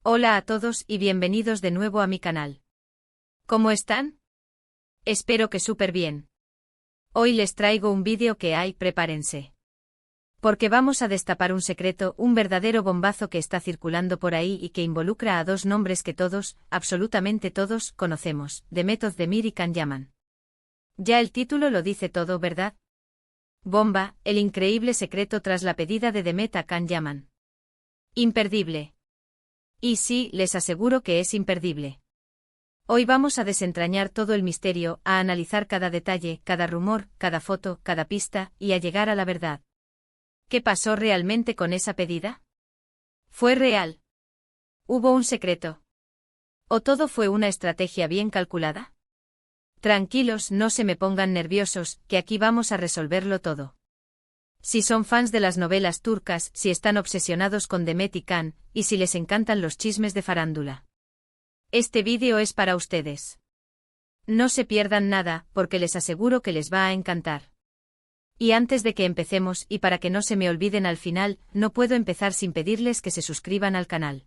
Hola a todos y bienvenidos de nuevo a mi canal. ¿Cómo están? Espero que súper bien. Hoy les traigo un vídeo que prepárense. Porque vamos a destapar un secreto, un verdadero bombazo que está circulando por ahí y que involucra a dos nombres que todos, absolutamente todos, conocemos, Demet Özdemir y Can Yaman. Ya el título lo dice todo, ¿verdad? Bomba, el increíble secreto tras la pedida de Demet a Can Yaman. Imperdible. Y sí, les aseguro que es imperdible. Hoy vamos a desentrañar todo el misterio, a analizar cada detalle, cada rumor, cada foto, cada pista, y a llegar a la verdad. ¿Qué pasó realmente con esa pedida? ¿Fue real? ¿Hubo un secreto? ¿O todo fue una estrategia bien calculada? Tranquilos, no se me pongan nerviosos, que aquí vamos a resolverlo todo. Si son fans de las novelas turcas, si están obsesionados con Demet y Can, y si les encantan los chismes de farándula. Este vídeo es para ustedes. No se pierdan nada, porque les aseguro que les va a encantar. Y antes de que empecemos, y para que no se me olviden al final, no puedo empezar sin pedirles que se suscriban al canal.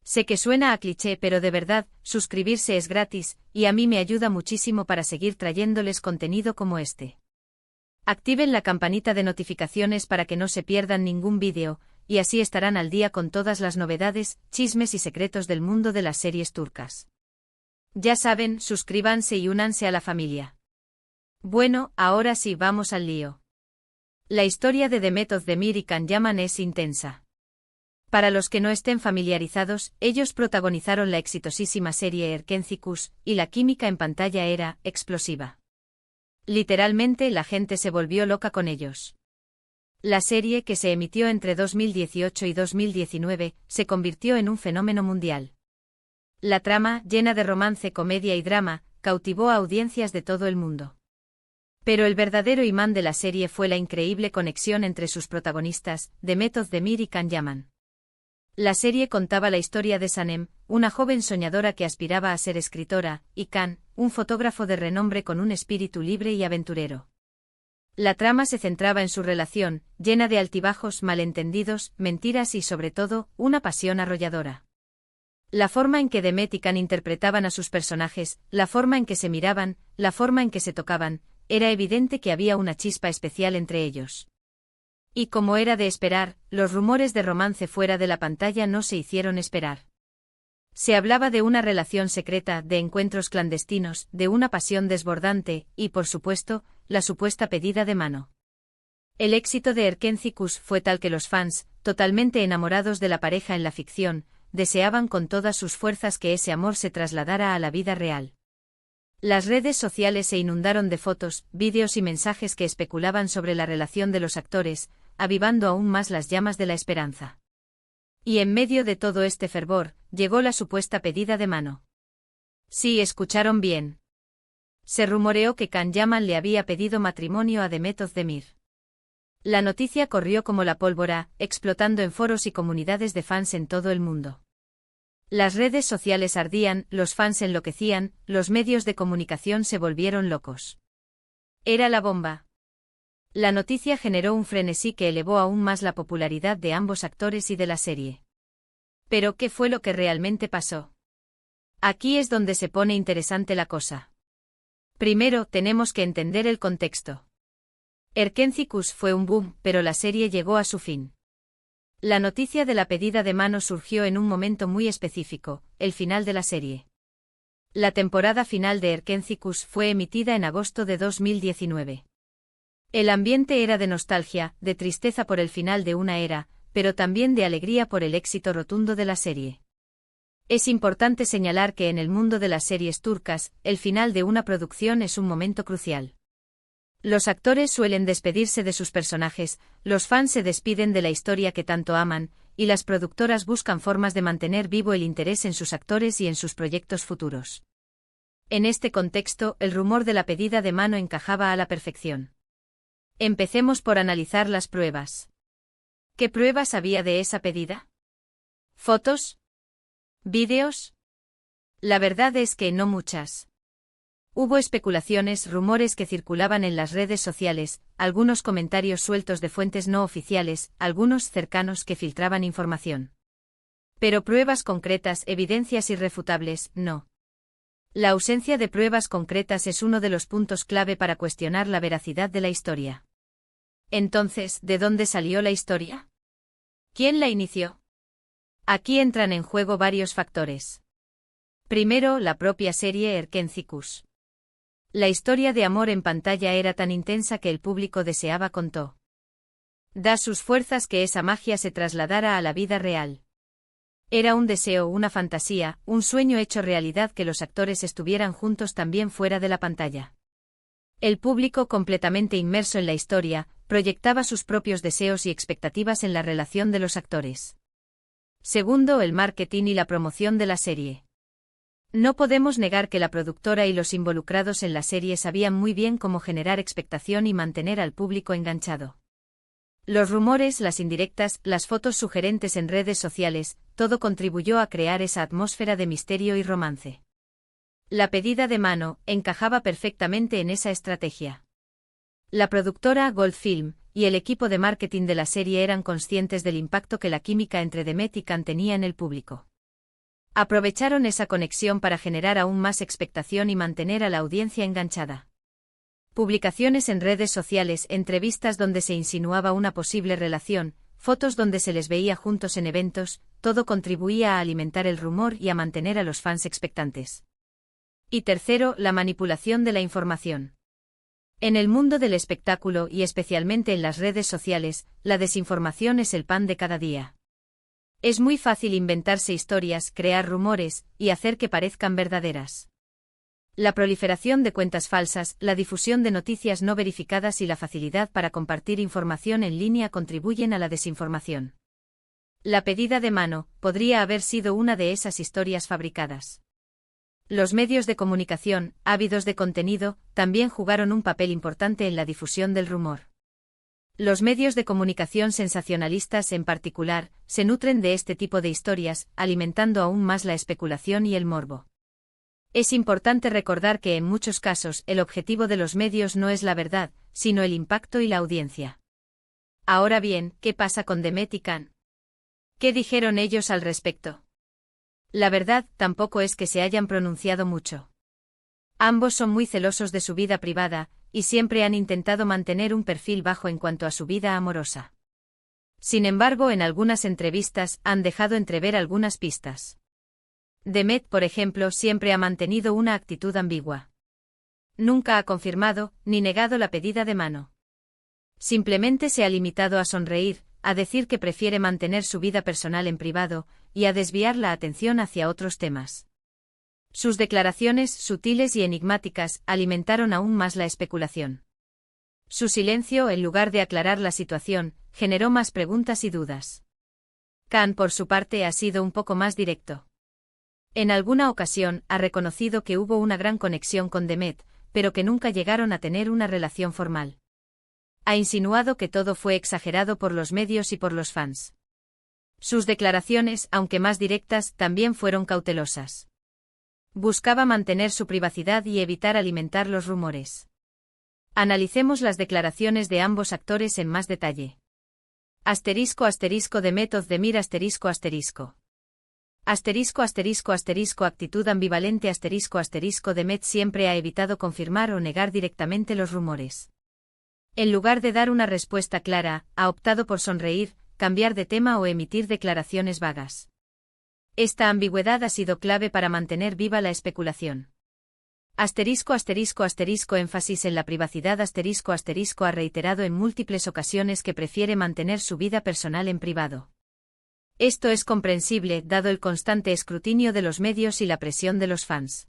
Sé que suena a cliché, pero de verdad, suscribirse es gratis, y a mí me ayuda muchísimo para seguir trayéndoles contenido como este. Activen la campanita de notificaciones para que no se pierdan ningún vídeo, y así estarán al día con todas las novedades, chismes y secretos del mundo de las series turcas. Ya saben, suscríbanse y únanse a la familia. Bueno, ahora sí vamos al lío. La historia de Demet Özdemir y Can Yaman es intensa. Para los que no estén familiarizados, ellos protagonizaron la exitosísima serie Erkenci, y la química en pantalla era explosiva. Literalmente la gente se volvió loca con ellos. La serie, que se emitió entre 2018 y 2019, se convirtió en un fenómeno mundial. La trama, llena de romance, comedia y drama, cautivó a audiencias de todo el mundo. Pero el verdadero imán de la serie fue la increíble conexión entre sus protagonistas, Demet Özdemir y Can Yaman. La serie contaba la historia de Sanem, una joven soñadora que aspiraba a ser escritora, y Can, un fotógrafo de renombre con un espíritu libre y aventurero. La trama se centraba en su relación, llena de altibajos, malentendidos, mentiras y sobre todo, una pasión arrolladora. La forma en que Demet y Can interpretaban a sus personajes, la forma en que se miraban, la forma en que se tocaban, era evidente que había una chispa especial entre ellos. Y como era de esperar, los rumores de romance fuera de la pantalla no se hicieron esperar. Se hablaba de una relación secreta, de encuentros clandestinos, de una pasión desbordante, y por supuesto, la supuesta pedida de mano. El éxito de Erkenci fue tal que los fans, totalmente enamorados de la pareja en la ficción, deseaban con todas sus fuerzas que ese amor se trasladara a la vida real. Las redes sociales se inundaron de fotos, vídeos y mensajes que especulaban sobre la relación de los actores, avivando aún más las llamas de la esperanza. Y en medio de todo este fervor, llegó la supuesta pedida de mano. Sí, escucharon bien. Se rumoreó que Can Yaman le había pedido matrimonio a Demet Özdemir. La noticia corrió como la pólvora, explotando en foros y comunidades de fans en todo el mundo. Las redes sociales ardían, los fans enloquecían, los medios de comunicación se volvieron locos. Era la bomba. La noticia generó un frenesí que elevó aún más la popularidad de ambos actores y de la serie. Pero ¿qué fue lo que realmente pasó? Aquí es donde se pone interesante la cosa. Primero, tenemos que entender el contexto. Erkenci fue un boom, pero la serie llegó a su fin. La noticia de la pedida de mano surgió en un momento muy específico, el final de la serie. La temporada final de Erkenci fue emitida en agosto de 2019. El ambiente era de nostalgia, de tristeza por el final de una era, pero también de alegría por el éxito rotundo de la serie. Es importante señalar que en el mundo de las series turcas, el final de una producción es un momento crucial. Los actores suelen despedirse de sus personajes, los fans se despiden de la historia que tanto aman, y las productoras buscan formas de mantener vivo el interés en sus actores y en sus proyectos futuros. En este contexto, el rumor de la pedida de mano encajaba a la perfección. Empecemos por analizar las pruebas. ¿Qué pruebas había de esa pedida? ¿Fotos? ¿Vídeos? La verdad es que no muchas. Hubo especulaciones, rumores que circulaban en las redes sociales, algunos comentarios sueltos de fuentes no oficiales, algunos cercanos que filtraban información. Pero pruebas concretas, evidencias irrefutables, no. La ausencia de pruebas concretas es uno de los puntos clave para cuestionar la veracidad de la historia. Entonces, ¿de dónde salió la historia? ¿Quién la inició? Aquí entran en juego varios factores. Primero, la propia serie Erkencicus. La historia de amor en pantalla era tan intensa que el público deseaba contó. Da sus fuerzas que esa magia se trasladara a la vida real. Era un deseo, una fantasía, un sueño hecho realidad que los actores estuvieran juntos también fuera de la pantalla. El público, completamente inmerso en la historia, proyectaba sus propios deseos y expectativas en la relación de los actores. Segundo, el marketing y la promoción de la serie. No podemos negar que la productora y los involucrados en la serie sabían muy bien cómo generar expectación y mantener al público enganchado. Los rumores, las indirectas, las fotos sugerentes en redes sociales, todo contribuyó a crear esa atmósfera de misterio y romance. La pedida de mano encajaba perfectamente en esa estrategia. La productora Goldfilm y el equipo de marketing de la serie eran conscientes del impacto que la química entre Demet y Can tenía en el público. Aprovecharon esa conexión para generar aún más expectación y mantener a la audiencia enganchada. Publicaciones en redes sociales, entrevistas donde se insinuaba una posible relación, fotos donde se les veía juntos en eventos, todo contribuía a alimentar el rumor y a mantener a los fans expectantes. Y tercero, la manipulación de la información. En el mundo del espectáculo y especialmente en las redes sociales, la desinformación es el pan de cada día. Es muy fácil inventarse historias, crear rumores y hacer que parezcan verdaderas. La proliferación de cuentas falsas, la difusión de noticias no verificadas y la facilidad para compartir información en línea contribuyen a la desinformación. La pedida de mano podría haber sido una de esas historias fabricadas. Los medios de comunicación, ávidos de contenido, también jugaron un papel importante en la difusión del rumor. Los medios de comunicación sensacionalistas en particular, se nutren de este tipo de historias, alimentando aún más la especulación y el morbo. Es importante recordar que en muchos casos el objetivo de los medios no es la verdad, sino el impacto y la audiencia. Ahora bien, ¿qué pasa con Demet y Can? ¿Qué dijeron ellos al respecto? La verdad, tampoco es que se hayan pronunciado mucho. Ambos son muy celosos de su vida privada, y siempre han intentado mantener un perfil bajo en cuanto a su vida amorosa. Sin embargo, en algunas entrevistas han dejado entrever algunas pistas. Demet, por ejemplo, siempre ha mantenido una actitud ambigua. Nunca ha confirmado ni negado la pedida de mano. Simplemente se ha limitado a sonreír, a decir que prefiere mantener su vida personal en privado, y a desviar la atención hacia otros temas. Sus declaraciones, sutiles y enigmáticas, alimentaron aún más la especulación. Su silencio, en lugar de aclarar la situación, generó más preguntas y dudas. Can, por su parte, ha sido un poco más directo. En alguna ocasión, ha reconocido que hubo una gran conexión con Demet, pero que nunca llegaron a tener una relación formal. Ha insinuado que todo fue exagerado por los medios y por los fans. Sus declaraciones, aunque más directas, también fueron cautelosas. Buscaba mantener su privacidad y evitar alimentar los rumores. Analicemos las declaraciones de ambos actores en más detalle. Demet Özdemir actitud ambivalente Demet siempre ha evitado confirmar o negar directamente los rumores. En lugar de dar una respuesta clara, ha optado por sonreír, cambiar de tema o emitir declaraciones vagas. Esta ambigüedad ha sido clave para mantener viva la especulación. Énfasis en la privacidad ha reiterado en múltiples ocasiones que prefiere mantener su vida personal en privado. Esto es comprensible, dado el constante escrutinio de los medios y la presión de los fans.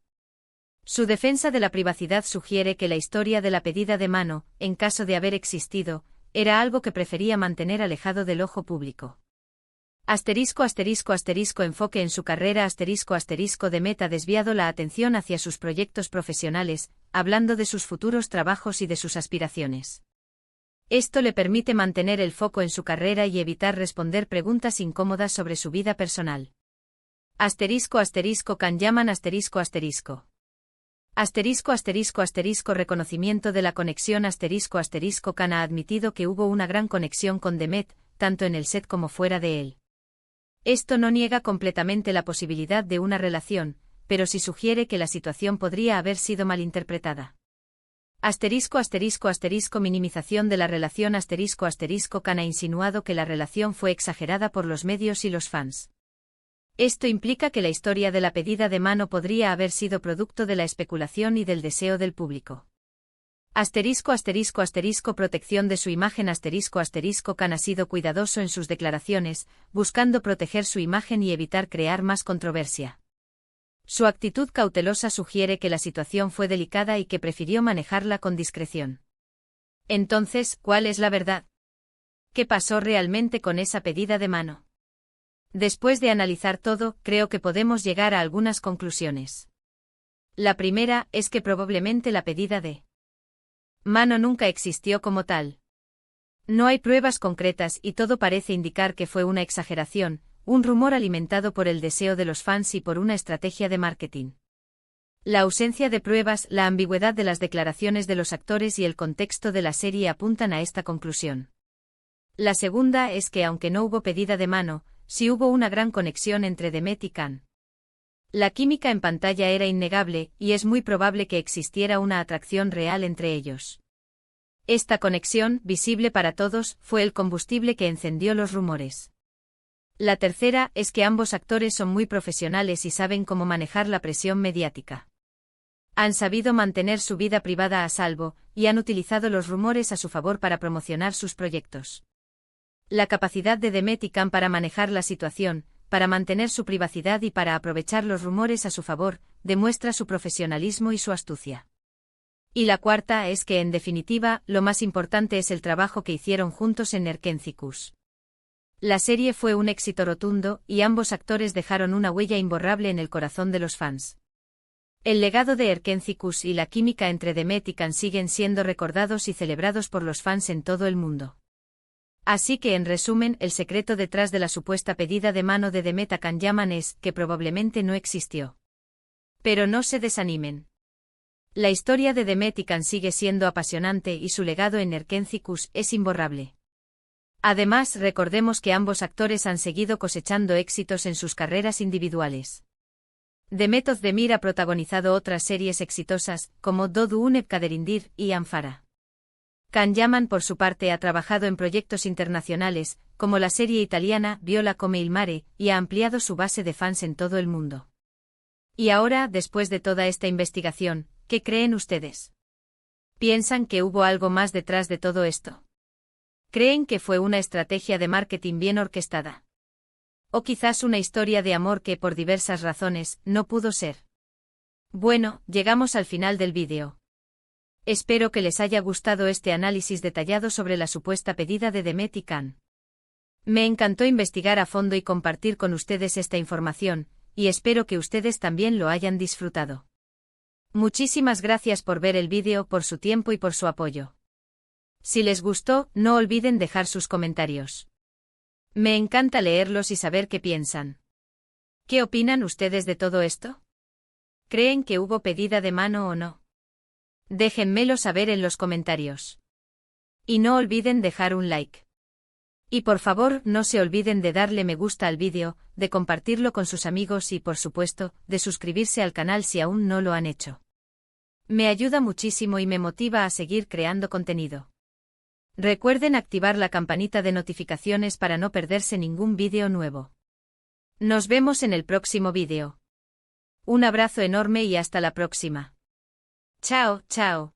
Su defensa de la privacidad sugiere que la historia de la pedida de mano, en caso de haber existido, era algo que prefería mantener alejado del ojo público. Enfoque en su carrera Demet ha desviado la atención hacia sus proyectos profesionales, hablando de sus futuros trabajos y de sus aspiraciones. Esto le permite mantener el foco en su carrera y evitar responder preguntas incómodas sobre su vida personal. Can llaman reconocimiento de la conexión Can ha admitido que hubo una gran conexión con Demet, tanto en el set como fuera de él. Esto no niega completamente la posibilidad de una relación, pero sí sugiere que la situación podría haber sido malinterpretada. Minimización de la relación Khan ha insinuado que la relación fue exagerada por los medios y los fans. Esto implica que la historia de la pedida de mano podría haber sido producto de la especulación y del deseo del público. Protección de su imagen Khan ha sido cuidadoso en sus declaraciones, buscando proteger su imagen y evitar crear más controversia. Su actitud cautelosa sugiere que la situación fue delicada y que prefirió manejarla con discreción. Entonces, ¿cuál es la verdad? ¿Qué pasó realmente con esa pedida de mano? Después de analizar todo, creo que podemos llegar a algunas conclusiones. La primera es que probablemente la pedida de mano nunca existió como tal. No hay pruebas concretas y todo parece indicar que fue una exageración, un rumor alimentado por el deseo de los fans y por una estrategia de marketing. La ausencia de pruebas, la ambigüedad de las declaraciones de los actores y el contexto de la serie apuntan a esta conclusión. La segunda es que aunque no hubo pedida de mano, sí hubo una gran conexión entre Demet y Khan. La química en pantalla era innegable, y es muy probable que existiera una atracción real entre ellos. Esta conexión, visible para todos, fue el combustible que encendió los rumores. La tercera es que ambos actores son muy profesionales y saben cómo manejar la presión mediática. Han sabido mantener su vida privada a salvo, y han utilizado los rumores a su favor para promocionar sus proyectos. La capacidad de Demet y Khan para manejar la situación, para mantener su privacidad y para aprovechar los rumores a su favor, demuestra su profesionalismo y su astucia. Y la cuarta es que, en definitiva, lo más importante es el trabajo que hicieron juntos en Erkencikus. La serie fue un éxito rotundo, y ambos actores dejaron una huella imborrable en el corazón de los fans. El legado de Erkencikus y la química entre Demet y Khan siguen siendo recordados y celebrados por los fans en todo el mundo. Así que, en resumen, el secreto detrás de la supuesta pedida de mano de Demet a Khan Yaman es que probablemente no existió. Pero no se desanimen. La historia de Demet y Khan sigue siendo apasionante y su legado en Erkencikus es imborrable. Además, recordemos que ambos actores han seguido cosechando éxitos en sus carreras individuales. Demet Özdemir ha protagonizado otras series exitosas, como Doğduğun Kaderindir y Amfara. Khan Yaman, por su parte, ha trabajado en proyectos internacionales, como la serie italiana Viola come il mare, y ha ampliado su base de fans en todo el mundo. Y ahora, después de toda esta investigación, ¿qué creen ustedes? ¿Piensan que hubo algo más detrás de todo esto? ¿Creen que fue una estrategia de marketing bien orquestada? ¿O quizás una historia de amor que, por diversas razones, no pudo ser? Bueno, llegamos al final del vídeo. Espero que les haya gustado este análisis detallado sobre la supuesta pedida de Demet y Khan. Me encantó investigar a fondo y compartir con ustedes esta información, y espero que ustedes también lo hayan disfrutado. Muchísimas gracias por ver el vídeo, por su tiempo y por su apoyo. Si les gustó, no olviden dejar sus comentarios. Me encanta leerlos y saber qué piensan. ¿Qué opinan ustedes de todo esto? ¿Creen que hubo pedida de mano o no? Déjenmelo saber en los comentarios. Y no olviden dejar un like. Y por favor, no se olviden de darle me gusta al vídeo, de compartirlo con sus amigos y, por supuesto, de suscribirse al canal si aún no lo han hecho. Me ayuda muchísimo y me motiva a seguir creando contenido. Recuerden activar la campanita de notificaciones para no perderse ningún vídeo nuevo. Nos vemos en el próximo vídeo. Un abrazo enorme y hasta la próxima. Chao, chao.